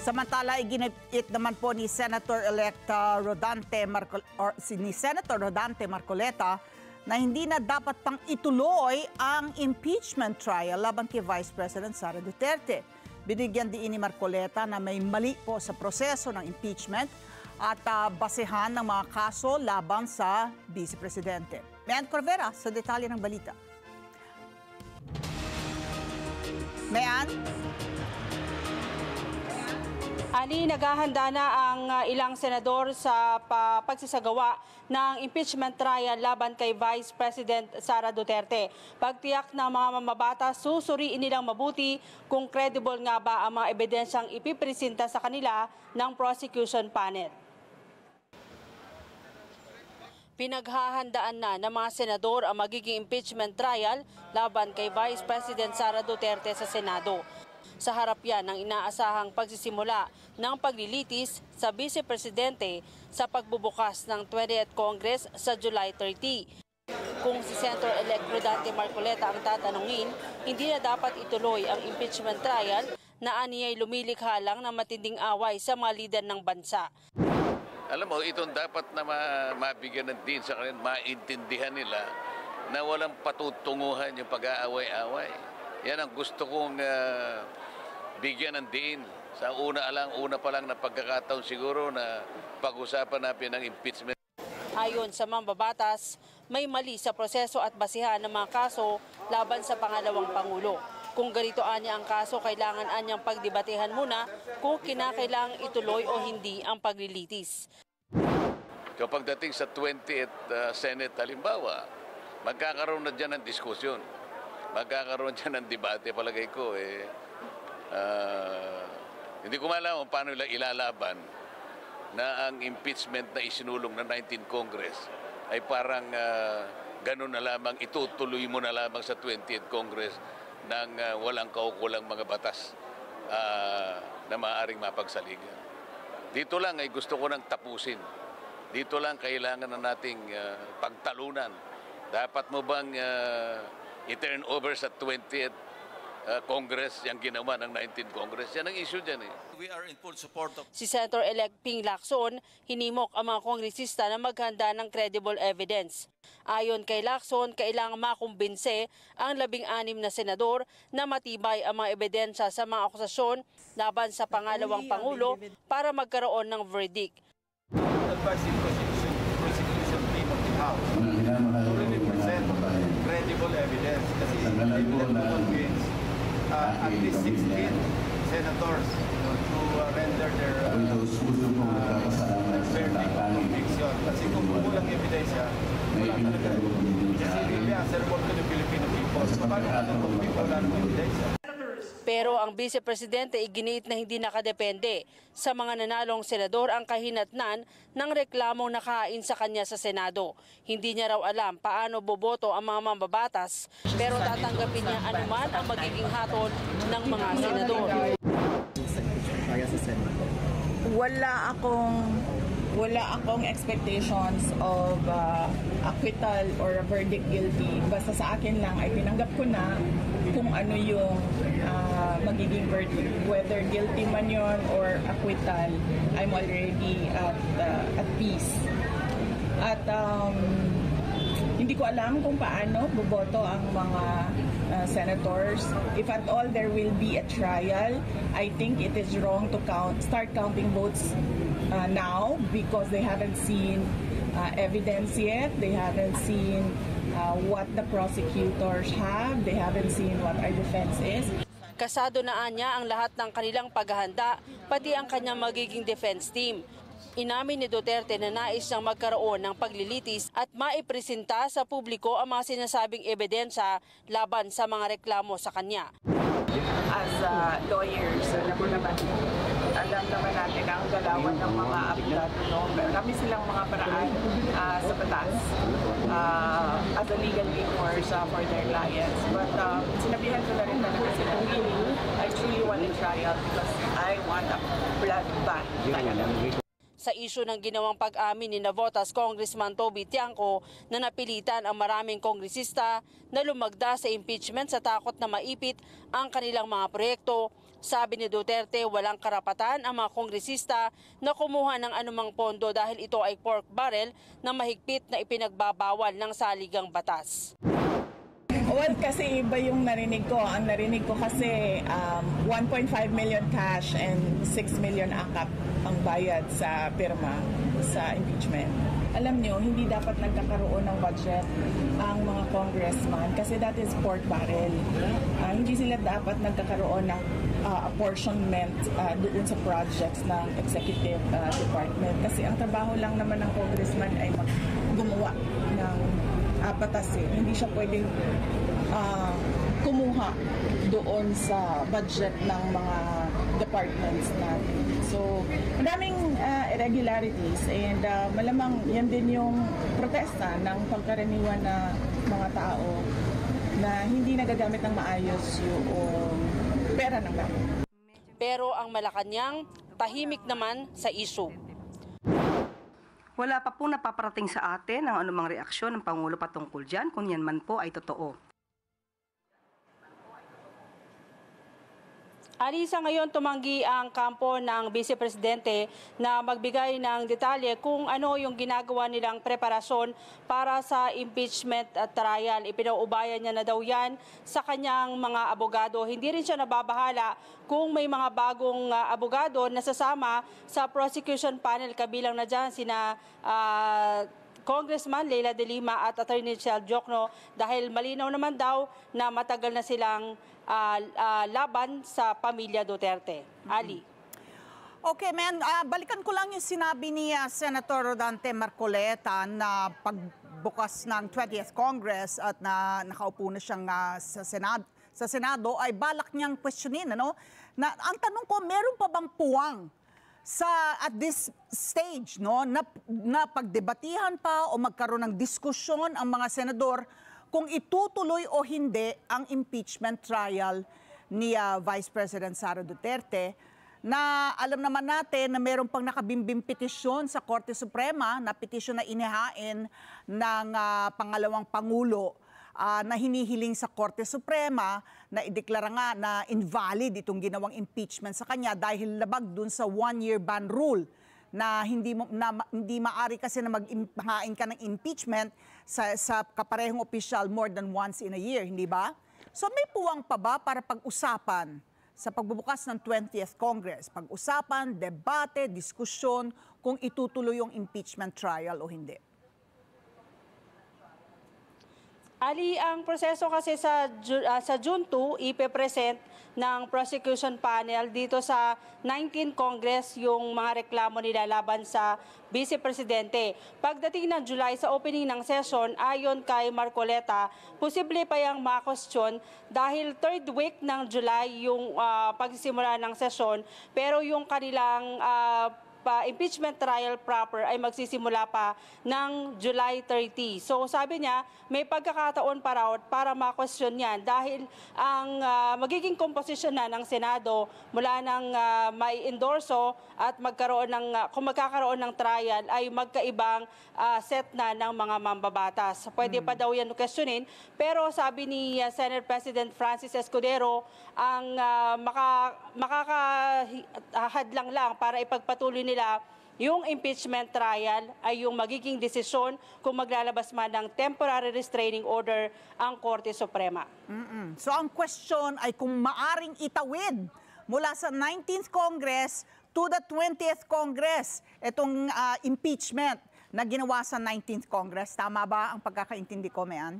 Samantala, iginit naman po ni Senator-elect Senator Rodante Marcoleta na hindi na dapat pang ituloy ang impeachment trial laban kay Vice President Sara Duterte. Binigyan din ni Marcoleta na may mali po sa proseso ng impeachment at basehan ng mga kaso laban sa Vice Presidente. Mayan Corvera sa detalye ng balita. Mayan? Ani, naghahanda na ang ilang senador sa pagsasagawa ng impeachment trial laban kay Vice President Sara Duterte. Pagtiyak ng mga mambabatas, susuriin nilang mabuti kung credible nga ba ang mga ebidensyang ipipresenta sa kanila ng prosecution panel. Pinaghahandaan na ng mga senador ang magiging impeachment trial laban kay Vice President Sara Duterte sa Senado. Sa harap yan ng inaasahang pagsisimula ng paglilitis sa Vice Presidente sa pagbubukas ng 20th Congress sa July 30. Kung si Senator-elect Rodante Marcoleta ang tatanungin, hindi na dapat ituloy ang impeachment trial na aniyay lumilikha lang ng matinding away sa mga lider ng bansa. Alam mo, itong dapat na mabigyan ng din sa kanila, maintindihan nila na walang patutunguhan yung pag-aaway-away. Yan ang gusto kong bigyan ng diin. Sa una pa lang na pagkakataon siguro na pag-usapan natin ng impeachment. Ayon sa mambabatas, may mali sa proseso at basihan ng mga kaso laban sa pangalawang Pangulo. Kung ganito anya ang kaso, kailangan anyang pagdebatehan muna kung kinakailangang ituloy o hindi ang paglilitis. Kapag dating sa 20th Senate halimbawa, magkakaroon na dyan ng diskusyon. Magkakaroon dyan ng debate, palagay ko. Hindi ko malaman paano ilalaban na ang impeachment na isinulong ng 19th Congress ay parang ganun na lamang, itutuloy mo na lamang sa 20th Congress ng walang kaukulang mga batas na maaaring mapagsaligan. Dito lang ay gusto ko nang tapusin. Dito lang kailangan na nating pagtalunan. Dapat mo bang i-turn over sa 20th Congress yung ginawa ng 19th Congress? Yan ang issue dyan. We are in full support of... Si Senator-elect Ping Lacson, hinimok ang mga kongresista na maghanda ng credible evidence. Ayon kay Lacson, kailangang makumbinse ang 16 na senador na matibay ang mga ebidensya sa mga akusasyon laban sa pangalawang Pangulo para magkaroon ng verdict. Credible evidence kasi they will convince at least 16 senators to render their verdict of conviction. Kasi kung kulang ebidensya, wala talaga. Kasi really answerable to the Filipino people. So paano kung wala ng ebidensya? Pero ang Vice Presidente iginiit na hindi nakadepende sa mga nanalong senador ang kahinatnan ng reklamong nakain sa kanya sa Senado. Hindi niya raw alam paano boboto ang mga mambabatas, pero tatanggapin niya anuman ang magiging hatol ng mga senador. Wala akong expectations of acquittal or a verdict guilty. Basta sa akin lang ay tinanggap ko na kung ano yung magiging verdict. Whether guilty man yun or acquittal, I'm already at peace. At hindi ko alam kung paano boboto ang mga senators. If at all there will be a trial, I think it is wrong to start counting votes now because they haven't seen evidence yet. They haven't seen what the prosecutors have. They haven't seen what our defense is. Kasado na anya ang lahat ng kanilang paghahanda, pati ang kanyang magiging defense team. Inamin ni Duterte na nais niyang magkaroon ng paglilitis at maipresenta sa publiko ang mga sinasabing ebidensya laban sa mga reklamo sa kanya. As lawyers, alam naman natin ang galawan ng mga abogado. Marami silang mga paraan sa batas as a legal recourse for their clients. But sinabihan ko na rin talaga sila, I truly want a trial because I want a bloodbath talaga. Sa isyu ng ginawang pag-amin ni Navotas Congressman Toby Tiangco na napilitan ang maraming kongresista na lumagda sa impeachment sa takot na maipit ang kanilang mga proyekto, Sabi ni Duterte, walang karapatan ang mga kongresista na kumuha ng anumang pondo dahil ito ay pork barrel na mahigpit na ipinagbabawal ng saligang batas. Well, kasi iba yung narinig ko. Ang narinig ko kasi 1.5 million cash and 6 million akap ang bayad sa pirma sa impeachment. Alam nyo, hindi dapat nagkakaroon ng budget ang mga congressman kasi that is pork barrel. Hindi sila dapat nagkakaroon ng apportionment doon sa projects ng executive department kasi ang trabaho lang naman ng congressman ay gumawa ng batas. Hindi siya pwedeng kumuha doon sa budget ng mga departments natin. So, maraming irregularities and malamang yan din yung protesta ng pangkaraniwan na mga tao na hindi nagagamit ng maayos yung pera ng bayan. Pero ang Malacanang tahimik naman sa issue. Wala pa po napaparating sa atin ang anumang reaksyon ng Pangulo patungkol dyan kung yan man po ay totoo. Alisa, ngayon tumanggi ang kampo ng Vice Presidente na magbigay ng detalye kung ano yung ginagawa nilang preparasyon para sa impeachment trial. Ipinauubayan niya na daw yan sa kanyang mga abogado. Hindi rin siya nababahala kung may mga bagong abogado na sasama sa prosecution panel, kabilang na dyan sina Congressman Leila de Lima at Attorney Chel Jokno dahil malinaw naman daw na matagal na silang laban sa pamilya Duterte. Ali. Okay, balikan ko lang yung sinabi ni Senator Rodante Marcoleta na pagbukas ng 20th Congress at na nakaupo na siyang sa Senado ay balak niyang questionin. Ano? Na, ang tanong ko, meron pa bang puwang at this stage na pagdebatihan pa o magkaroon ng diskusyon ang mga senador kung itutuloy o hindi ang impeachment trial ni Vice President Sara Duterte, na alam naman natin na meron pang nakabimbing petisyon sa Korte Suprema, na petisyon na inihain ng pangalawang Pangulo na hinihiling sa Korte Suprema na ideklara nga na invalid itong ginawang impeachment sa kanya dahil labag dun sa one-year ban rule na hindi maari kasi na maghain ka ng impeachment sa kaparehong opisyal more than once in a year, hindi ba? So may puwang pa ba para pag-usapan sa pagbubukas ng 20th Congress? Pag-usapan, debate, diskusyon kung itutuloy yung impeachment trial o hindi? Ali, ang proseso kasi sa June 2, ipe-present ng prosecution panel dito sa 19th Congress yung mga reklamo nila laban sa Vice Presidente. Pagdating ng July sa opening ng session, ayon kay Marcoleta, posible pa yung ma-question dahil third week ng July yung pagsisimula ng session, pero yung kanilang impeachment trial proper ay magsisimula pa ng July 30. So sabi niya, may pagkakataon para ma-question yan dahil ang magiging komposisyon na ng Senado mula ng may endorso at kung magkakaroon ng trial ay magkaibang set na ng mga mambabatas. Pwede pa daw yan questionin, pero sabi ni Senate President Francis Escudero, ang makakahadlang lang para ipagpatuloy nila yung impeachment trial ay yung magiging desisyon kung maglalabas man ng temporary restraining order ang Korte Suprema. So ang question ay kung maaring itawid mula sa 19th Congress to the 20th Congress itong impeachment na ginawa sa 19th Congress. Tama ba ang pagkakaintindi ko, Mayan?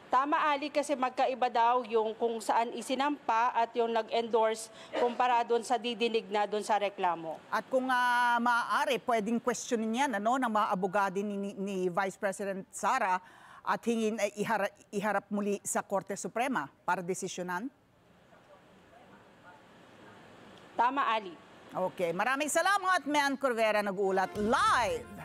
Tama, Ali, kasi magkaiba daw yung kung saan isinampa at yung nag-endorse kumpara doon sa didinig na doon sa reklamo. At kung maaari, pwedeng questionin yan ng mga abogado ni Vice President Sara at hingin ay iharap muli sa Korte Suprema para desisyonan? Tama, Ali. Okay, maraming salamat, Mayan Corvera, nag-uulat live